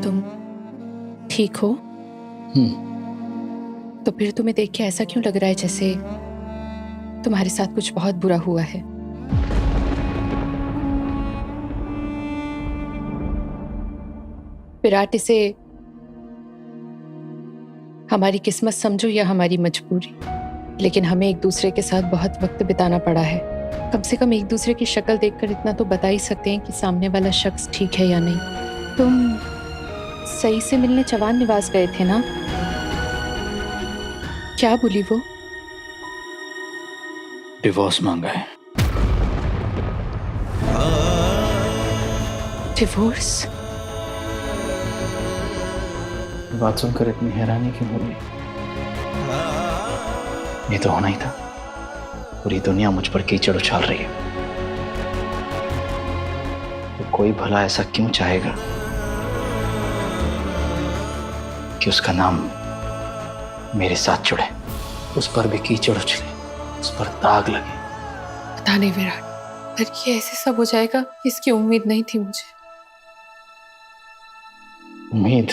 तुम ठीक हो? तो फिर तुम्हें देख के ऐसा क्यों लग रहा है जैसे तुम्हारे साथ कुछ बहुत बुरा हुआ है? विराट, इसे हमारी किस्मत समझो या हमारी मजबूरी, लेकिन हमें एक दूसरे के साथ बहुत वक्त बिताना पड़ा है। कम से कम एक दूसरे की शक्ल देखकर इतना तो बता ही सकते हैं कि सामने वाला शख्स ठीक है या नहीं। तुम सही से मिलने चवान निवास गए थे ना? क्या बोली वो? डिवोर्स मांगा है। डिवोर्स? बात सुनकर इतनी हैरानी क्यों हो रही? ये तो होना ही था। पूरी दुनिया मुझ पर कीचड़ उछाल रही है, तो कोई भला ऐसा क्यों चाहेगा कि उसका नाम मेरे साथ जुड़े, उस पर भी कीचड़ उछले, उस पर दाग लगे। पता नहीं विराट, पर ये ऐसे सब हो जाएगा इसकी उम्मीद नहीं थी मुझे। उम्मीद?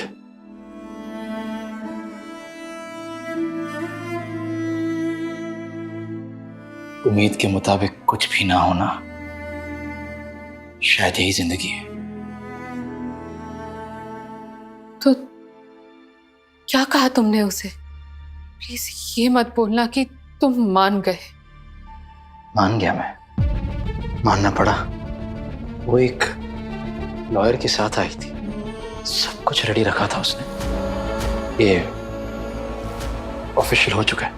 उम्मीद के मुताबिक कुछ भी ना होना शायद यही जिंदगी है। तो क्या कहा तुमने उसे? प्लीज ये मत बोलना कि तुम मान गए। मान गया मैं, मानना पड़ा। वो एक लॉयर के साथ आई थी, सब कुछ रेडी रखा था उसने। ये ऑफिशियल हो चुका है।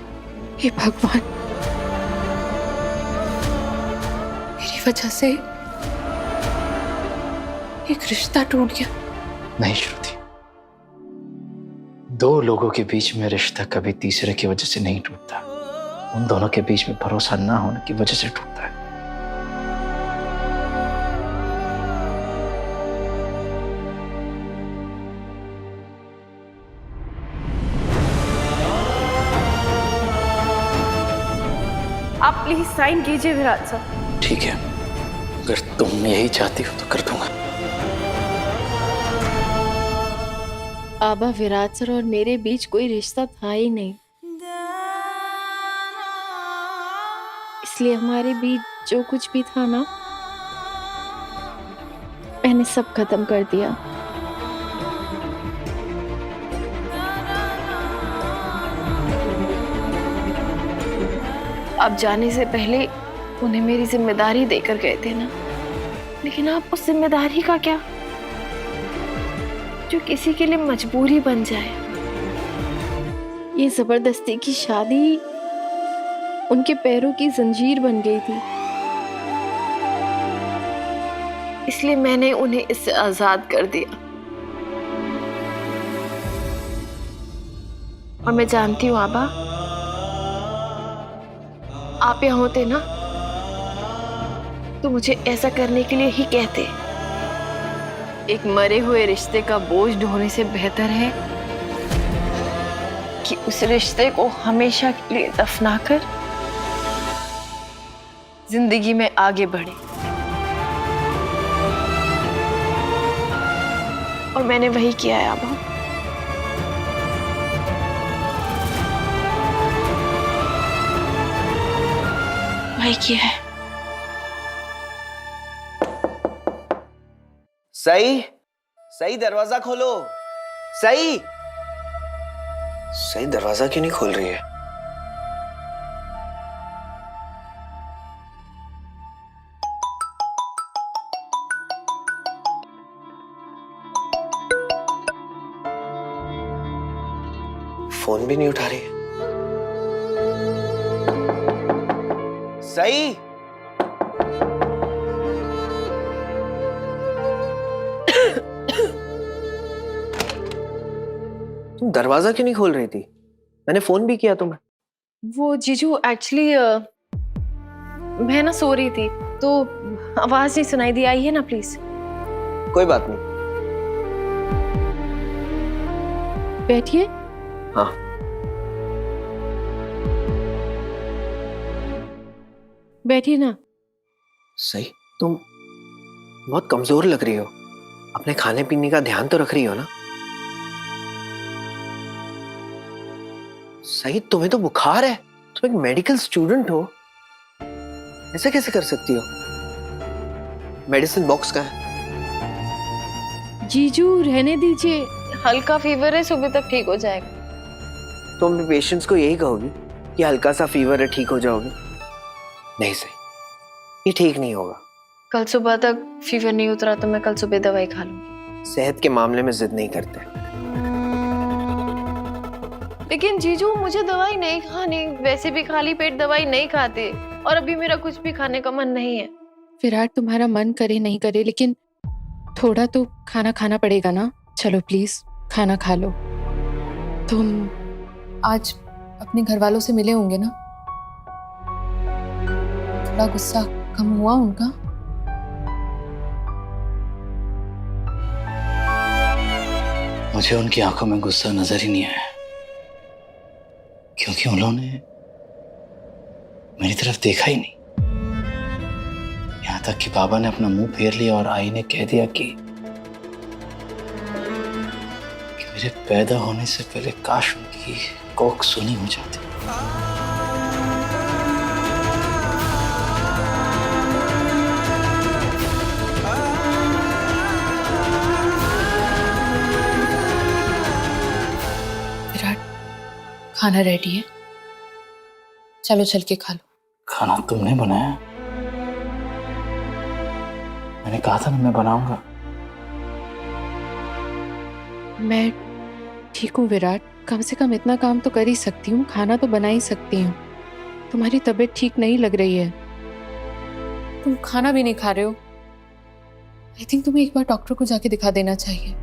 हे भगवान, मेरी वजह से एक रिश्ता टूट गया। नहीं श्रुति, दो लोगों के बीच में रिश्ता कभी तीसरे की वजह से नहीं टूटता। उन दोनों के बीच में भरोसा ना होने की वजह से टूटता है। आप प्लीज साइन कीजिए विराट साहब। ठीक है, अगर तुम यही चाहती हो तो कर दूंगा। आबा, विराट सर और मेरे बीच कोई रिश्ता था ही नहीं, इसलिए हमारे बीच जो कुछ भी था ना, मैंने सब खत्म कर दिया। आप जाने से पहले उन्हें मेरी जिम्मेदारी देकर गए थे ना, लेकिन आप उस जिम्मेदारी का क्या जो किसी के लिए मजबूरी बन जाए। ये जबरदस्ती की शादी उनके पैरों की जंजीर बन गई थी, इसलिए मैंने उन्हें इससे आजाद कर दिया। और मैं जानती हूँ आबा, आप यहाँ होते ना तो मुझे ऐसा करने के लिए ही कहते। एक मरे हुए रिश्ते का बोझ ढोने से बेहतर है कि उस रिश्ते को हमेशा के लिए दफनाकर जिंदगी में आगे बढ़े। और मैंने वही किया है आबा। वही किया है। सही सही, दरवाजा खोलो। सही सही, दरवाजा क्यों नहीं खोल रही है? फोन भी नहीं उठा रही है। सही तुम दरवाजा क्यों नहीं खोल रही थी? मैंने फोन भी किया तुम्हें। वो जीजू, एक्चुअली मैं ना सो रही थी तो आवाज नहीं सुनाई दी। आई है ना प्लीज। कोई बात नहीं। बैठिए। हाँ, बैठिए ना। सही तुम बहुत कमजोर लग रही हो। अपने खाने पीने का ध्यान तो रख रही हो ना? सही, तुम्हें तो बुखार है, तुम एक मेडिकल स्टूडेंट हो, ऐसा कैसे कर सकती हो? मेडिसिन बॉक्स कहाँ है? जीजू रहने दीजिए, हल्का फीवर है, सुबह तक ठीक हो जाएगा। तुम अपने पेशेंट्स को यही कहोगी कि हल्का सा फीवर है, ठीक हो जाओगे? नहीं सही, ये ठीक नहीं होगा। कल सुबह तक फीवर नहीं उतरा तो मैं कल सुबह दवाई खा लूंगी। सेहत के मामले में जिद नहीं करते। लेकिन जीजू मुझे दवाई नहीं खानी, वैसे भी खाली पेट दवाई नहीं खाते और अभी मेरा कुछ भी खाने का मन नहीं है। विराट, तुम्हारा मन करे नहीं करे लेकिन थोड़ा तो खाना खाना पड़ेगा ना। चलो प्लीज खाना खा लो। तुम आज अपने घर वालों से मिले होंगे ना? थोड़ा गुस्सा कम हुआ उनका? मुझे उनकी आंखों में गुस्सा नजर ही नहीं आया, क्योंकि उन्होंने मेरी तरफ देखा ही नहीं। यहां तक कि बाबा ने अपना मुंह फेर लिया और आई ने कह दिया कि मेरे पैदा होने से पहले काश उनकी कोख सुनी हो जाती। विराट, खाना रेडी है, चलो चल के खा लो। खाना तुमने बनाया? मैंने कहा था ना मैं बनाऊंगा। मैं ठीक हूँ विराट, कम से कम इतना काम तो कर ही सकती हूँ, खाना तो बना ही सकती हूँ। तुम्हारी तबीयत ठीक नहीं लग रही है, तुम खाना भी नहीं खा रहे हो। आई थिंक तुम्हें एक बार डॉक्टर को जाके दिखा देना चाहिए।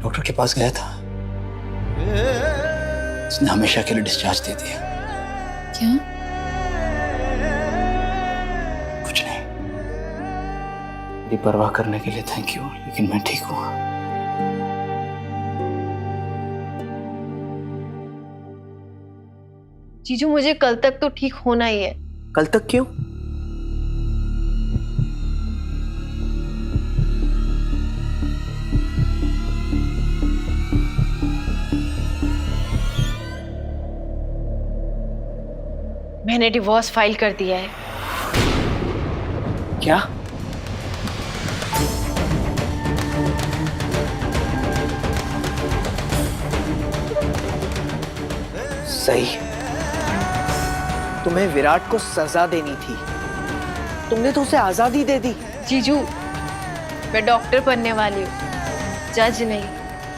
डॉक्टर के पास गया था, उसने हमेशा के लिए डिस्चार्ज दे दिया। क्या? कुछ नहीं, मेरी परवाह करने के लिए थैंक यू, लेकिन मैं ठीक हूँ। जीजू मुझे कल तक तो ठीक होना ही है। कल तक क्यों? मैंने डिवोर्स फाइल कर दिया है। क्या? सही, तुम्हें विराट को सजा देनी थी, तुमने तो उसे आजादी दे दी। जीजू मैं डॉक्टर बनने वाली हूँ, जज नहीं,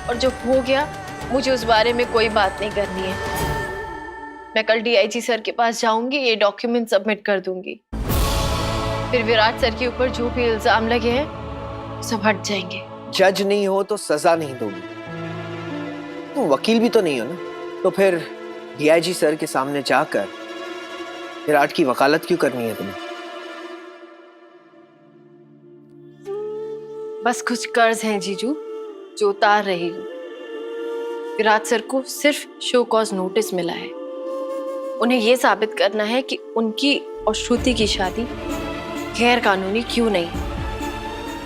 और जो हो गया मुझे उस बारे में कोई बात नहीं करनी है। मैं कल डीआईजी सर के पास जाऊंगी, ये डॉक्यूमेंट सबमिट कर दूंगी, फिर विराट सर के ऊपर जो भी इल्जाम लगे हैं सब हट जाएंगे। जज नहीं हो तो सजा नहीं दोगी, तुम वकील भी तो नहीं हो ना, तो फिर डीआईजी सर के सामने जाकर विराट की वकालत क्यों करनी है तुम्हें? बस कुछ कर्ज हैं जीजू जो उतार रही हूँ। विराट सर को सिर्फ शो कॉज नोटिस मिला है, उन्हें यह साबित करना है कि उनकी और श्रुति की शादी गैर कानूनी क्यों नहीं।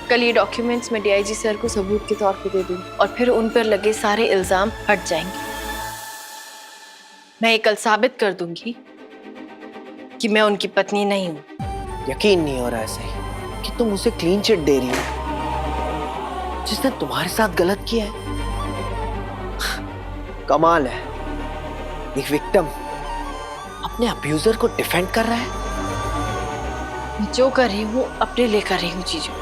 कल ये डॉक्यूमेंट्स मैं डीआईजी सर को सबूत के तौर पे दे दूँ और फिर उन पर लगे सारे इल्जाम हट जाएंगे। मैं ये कल साबित कर दूंगी कि मैं उनकी पत्नी नहीं हूँ। यकीन नहीं हो रहा है सही कि तुम उसे क्लीन चिट दे रही हो जिसने तुम्हारे साथ गलत किया है। कमाल है, एक विक्टिम अपने अब्यूजर को डिफेंड कर रहा है। मैं जो कर रही हूँ अपने लिए कर रही हूँ जीजू।